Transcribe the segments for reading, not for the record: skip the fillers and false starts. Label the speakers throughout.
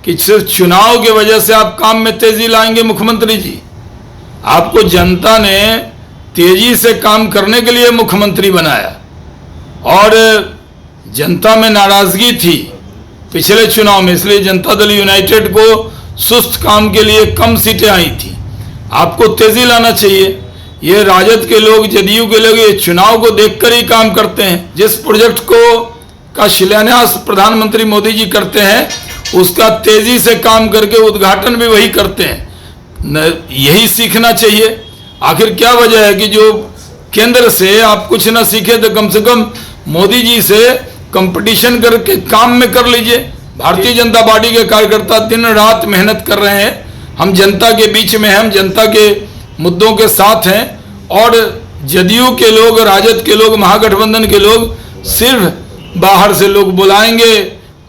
Speaker 1: कि सिर्फ चुनाव की वजह से आप काम में तेजी लाएंगे मुख्यमंत्री जी। आपको जनता ने तेजी से काम करने के लिए मुख्यमंत्री बनाया और जनता में नाराजगी थी पिछले चुनाव में, इसलिए जनता दल यूनाइटेड को सुस्त काम के लिए कम सीटें आई थी। आपको तेजी लाना चाहिए। ये राजद के लोग, जदयू के लोग ये चुनाव को देखकर ही काम करते हैं। जिस प्रोजेक्ट का शिलान्यास प्रधानमंत्री मोदी जी करते हैं उसका तेजी से काम करके उद्घाटन भी वही करते हैं। यही सीखना चाहिए। आखिर क्या वजह है कि जो केंद्र से आप कुछ ना सीखे तो कम से कम मोदी जी से कंपटीशन करके काम में कर लीजिए। भारतीय जनता पार्टी के कार्यकर्ता दिन रात मेहनत कर रहे हैं। हम जनता के बीच में हैं, हम जनता के मुद्दों के साथ हैं और जदयू के लोग, राजद के लोग, महागठबंधन के लोग सिर्फ बाहर से लोग बुलाएंगे,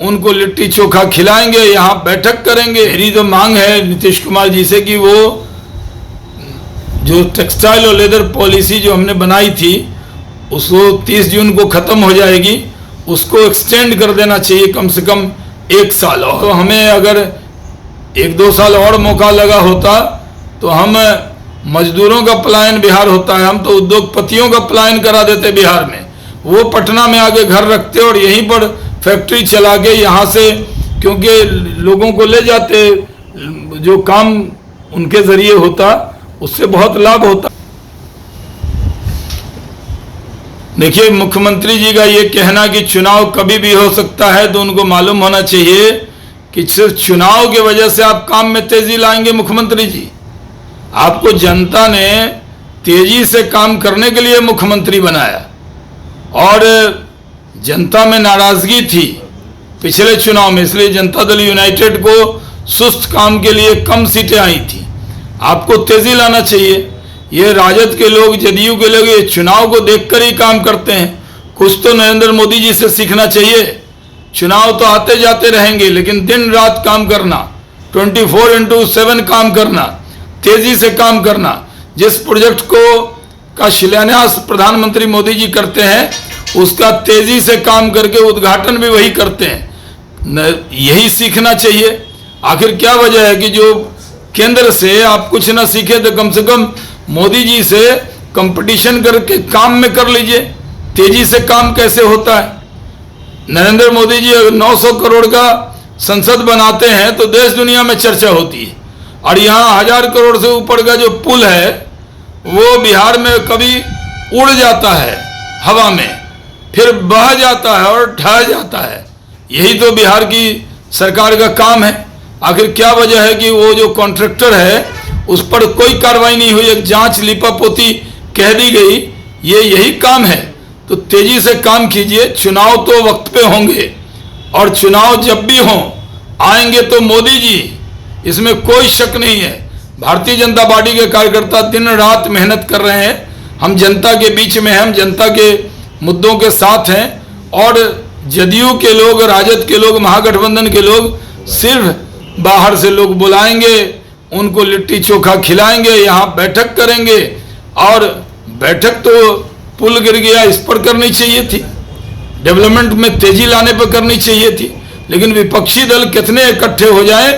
Speaker 1: उनको लिट्टी चोखा खिलाएंगे, यहाँ बैठक करेंगे। मेरी तो मांग है नीतीश कुमार जी से कि वो जो टेक्सटाइल और लेदर पॉलिसी जो हमने बनाई थी उसको 30 जून को ख़त्म हो जाएगी, उसको एक्सटेंड कर देना चाहिए कम से कम 1 साल। और तो हमें अगर 1-2 साल और मौका लगा होता तो हम मजदूरों का पलायन बिहार होता है, हम तो उद्योगपतियों का पलायन करा देते बिहार में। वो पटना में आके घर रखते और यहीं पर फैक्ट्री चला के यहाँ से, क्योंकि लोगों को ले जाते, जो काम उनके जरिए होता उससे बहुत लाभ होता। देखिए, मुख्यमंत्री जी का ये कहना कि चुनाव कभी भी हो सकता है, तो उनको मालूम होना चाहिए कि सिर्फ चुनाव की वजह से आप काम में तेजी लाएंगे मुख्यमंत्री जी। आपको जनता ने तेजी से काम करने के लिए मुख्यमंत्री बनाया और जनता में नाराजगी थी पिछले चुनाव में, इसलिए जनता दल यूनाइटेड को सुस्त काम के लिए कम सीटें आई थी। आपको तेजी लाना चाहिए। ये राजद के लोग, जदयू के लोग ये चुनाव को देखकर ही काम करते हैं। कुछ तो नरेंद्र मोदी जी से सीखना चाहिए। चुनाव तो आते जाते रहेंगे, लेकिन दिन रात काम करना, 24/7 काम करना, तेजी से काम करना। जिस प्रोजेक्ट का शिलान्यास प्रधानमंत्री मोदी जी करते हैं उसका तेजी से काम करके उद्घाटन भी वही करते हैं। यही सीखना चाहिए। आखिर क्या वजह है कि जो केंद्र से आप कुछ ना सीखे तो कम से कम मोदी जी से कंपटीशन करके काम में कर लीजिए। तेजी से काम कैसे होता है? नरेंद्र मोदी जी अगर 900 करोड़ का संसद बनाते हैं तो देश दुनिया में चर्चा होती है, और यहाँ 1000 करोड़ से ऊपर का जो पुल है वो बिहार में कभी उड़ जाता है हवा में, फिर बह जाता है और ढह जाता है। यही तो बिहार की सरकार का काम है। आखिर क्या वजह है कि वो जो कॉन्ट्रैक्टर है उस पर कोई कार्रवाई नहीं हुई, एक जांच लिपापोती कह दी गई। यही काम है। तो तेजी से काम कीजिए। चुनाव तो वक्त पे होंगे और चुनाव जब भी हों आएंगे तो मोदी जी, इसमें कोई शक नहीं है। भारतीय जनता पार्टी के कार्यकर्ता दिन रात मेहनत कर रहे हैं। हम जनता के बीच में हैं, हम जनता के मुद्दों के साथ हैं और जदयू के लोग, राजद के लोग, महागठबंधन के लोग सिर्फ बाहर से लोग बुलाएंगे, उनको लिट्टी चोखा खिलाएंगे, यहाँ बैठक करेंगे। और बैठक तो पुल गिर गया इस पर करनी चाहिए थी, डेवलपमेंट में तेजी लाने पर करनी चाहिए थी। लेकिन विपक्षी दल कितने इकट्ठे हो जाएं,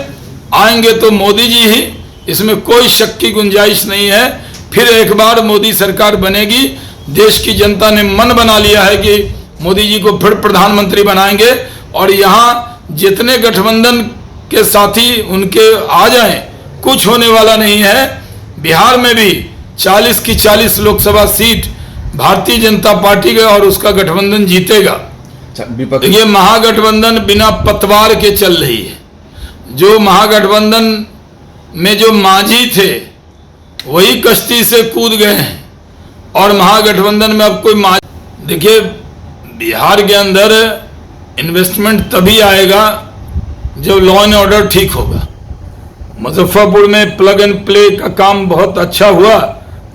Speaker 1: आएंगे तो मोदी जी ही, इसमें कोई शक की गुंजाइश नहीं है। फिर एक बार मोदी सरकार बनेगी। देश की जनता ने मन बना लिया है कि मोदी जी को फिर प्रधानमंत्री बनाएंगे और यहाँ जितने गठबंधन के साथी उनके आ जाएं, कुछ होने वाला नहीं है। बिहार में भी 40 की 40 लोकसभा सीट भारतीय जनता पार्टी का और उसका गठबंधन जीतेगा। ये महागठबंधन बिना पतवार के चल रही है। जो महागठबंधन में जो मांझी थे वही कश्ती से कूद गए हैं और महागठबंधन में अब कोई देखिए, बिहार के अंदर इन्वेस्टमेंट तभी आएगा जब लॉ एंड ऑर्डर ठीक होगा। मुजफ्फरपुर में प्लग एंड प्ले का काम बहुत अच्छा हुआ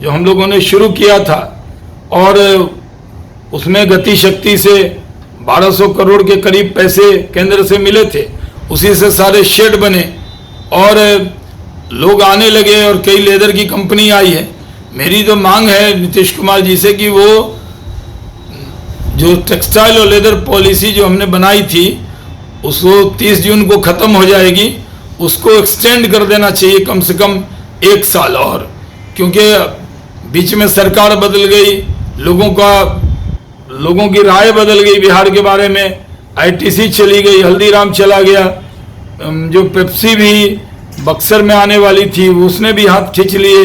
Speaker 1: जो हम लोगों ने शुरू किया था और उसमें गति शक्ति से 1200 करोड़ के करीब पैसे केंद्र से मिले थे। उसी से सारे शेड बने और लोग आने लगे और कई लेदर की कंपनी आई है। मेरी तो मांग है नीतीश कुमार जी से कि वो जो टेक्सटाइल और लेदर पॉलिसी जो हमने बनाई थी उसको 30 जून को ख़त्म हो जाएगी, उसको एक्सटेंड कर देना चाहिए कम से कम 1 साल और, क्योंकि बीच में सरकार बदल गई, लोगों की राय बदल गई बिहार के बारे में, आईटीसी चली गई, हल्दीराम चला गया, जो पेप्सी भी बक्सर में आने वाली थी उसने भी हाथ खींच लिए,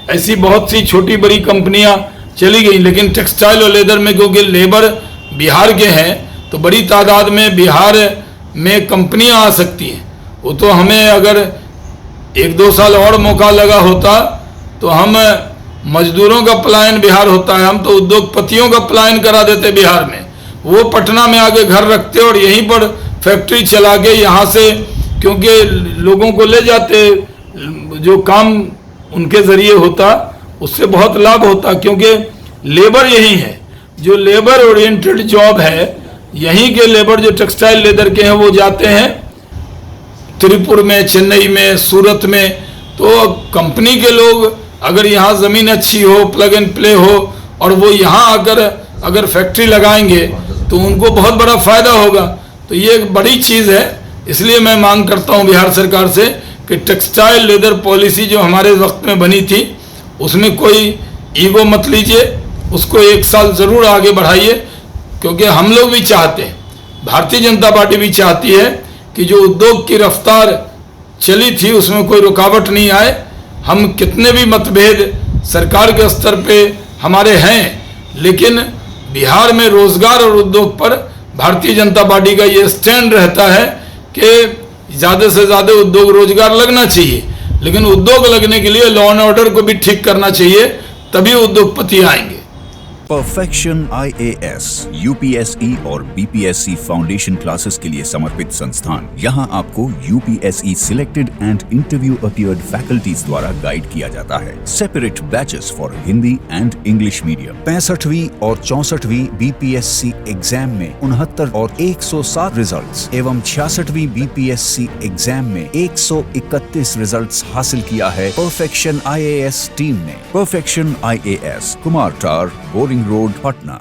Speaker 1: ऐसी बहुत सी छोटी बड़ी कंपनियां चली गई। लेकिन टेक्सटाइल और लेदर में क्योंकि लेबर बिहार के हैं तो बड़ी तादाद में बिहार में कंपनियां आ सकती हैं। वो तो हमें अगर 1-2 साल और मौका लगा होता तो हम मजदूरों का पलायन बिहार होता है, हम तो उद्योगपतियों का पलायन करा देते बिहार में। वो पटना में आके घर रखते और यहीं पर फैक्ट्री चला के यहाँ से, क्योंकि लोगों को ले जाते, जो काम उनके जरिए होता उससे बहुत लाभ होता, क्योंकि लेबर यही है, जो लेबर ओरिएंटेड जॉब है, यहीं के लेबर जो टेक्सटाइल लेदर के हैं वो जाते हैं त्रिपुर में, चेन्नई में, सूरत में। तो कंपनी के लोग अगर यहाँ ज़मीन अच्छी हो, प्लग एंड प्ले हो, और वो यहाँ आकर अगर फैक्ट्री लगाएंगे तो उनको बहुत बड़ा फ़ायदा होगा। तो ये एक बड़ी चीज़ है, इसलिए मैं मांग करता हूँ बिहार सरकार से कि टेक्सटाइल लेदर पॉलिसी जो हमारे वक्त में बनी थी उसमें कोई ईगो मत लीजिए, उसको 1 साल ज़रूर आगे बढ़ाइए, क्योंकि हम लोग भी चाहते हैं, भारतीय जनता पार्टी भी चाहती है कि जो उद्योग की रफ्तार चली थी उसमें कोई रुकावट नहीं आए। हम कितने भी मतभेद सरकार के स्तर पे हमारे हैं, लेकिन बिहार में रोजगार और उद्योग पर भारतीय जनता पार्टी का ये स्टैंड रहता है कि ज़्यादा से ज़्यादा उद्योग रोजगार लगना चाहिए, लेकिन उद्योग लगने के लिए लॉ एंड ऑर्डर को भी ठीक करना चाहिए, तभी उद्योगपति आएंगे।
Speaker 2: परफेक्शन IAS UPSE और BPSC फाउंडेशन क्लासेस के लिए समर्पित संस्थान। यहाँ आपको UPSE selected and interview appeared faculties द्वारा गाइड किया जाता है। Separate batches for Hindi and English medium. 65वीं और 64वीं BPSC एग्जाम में 69 और 107 रिजल्ट्स एवं 66वीं BPSC एग्जाम में 131 रिजल्ट्स हासिल किया है परफेक्शन IAS टीम ने। परफेक्शन IAS, कुमार टार, बोरिंग रोड, पटना।